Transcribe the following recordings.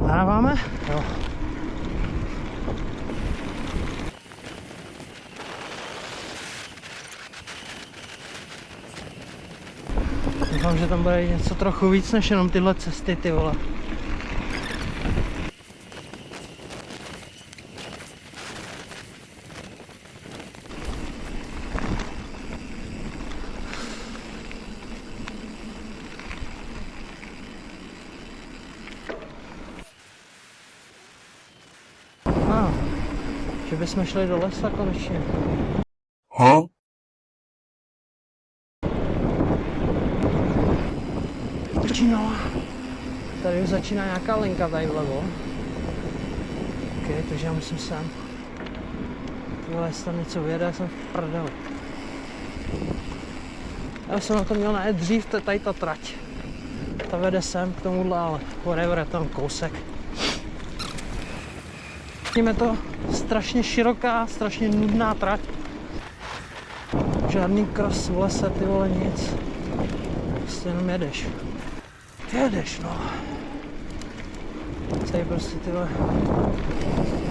Nahráváme? Jo. Doufám, že tam bude něco trochu víc než jenom tyhle cesty, ty vole. Že bychom šli do lesa konečně. Začínala. Tady už začíná nějaká linka tady vlevo. Ok, takže já musím sem. Tyhle, jestli tam něco vyjede, já jsem v prdeli. Já jsem na to měl najet dřív, tady ta trať. Ta vede sem k tomuhle, ale whatever, je tam kousek. Je to strašně široká, strašně nudná trať. Žádný cross v lese, ty vole, nic. Prostě jenom jedeš. Jedeš, no. Tady prostě ty vole.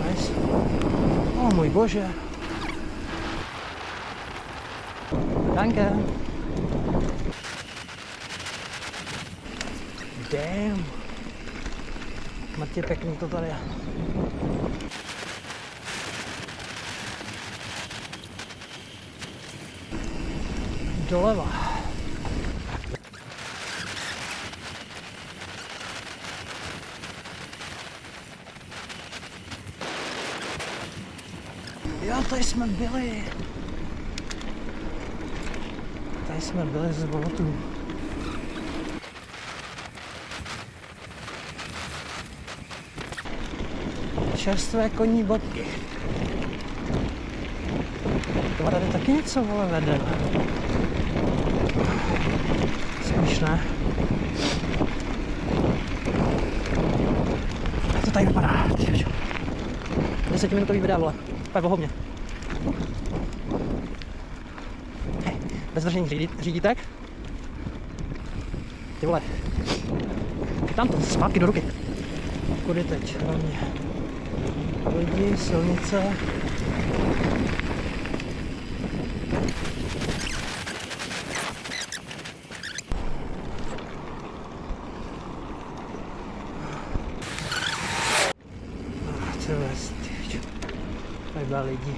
Nice. O můj bože. Danke. Damn. Matě, pěkný to tady je. Doleva. Jo, tady jsme byli. Tady jsme byli z bolotů. Čerstvé konní bodky. To tady taky něco, vole, vede. Spíš ne. Jak to tady vypadá? 10minutový videa, vole. Tak bohovně. Hej, bez držení řídítek. Ty vole. Tam to, zpátky do ruky. Kudy teď? Hlavně. Lidi, silnice. Tady byla lidi.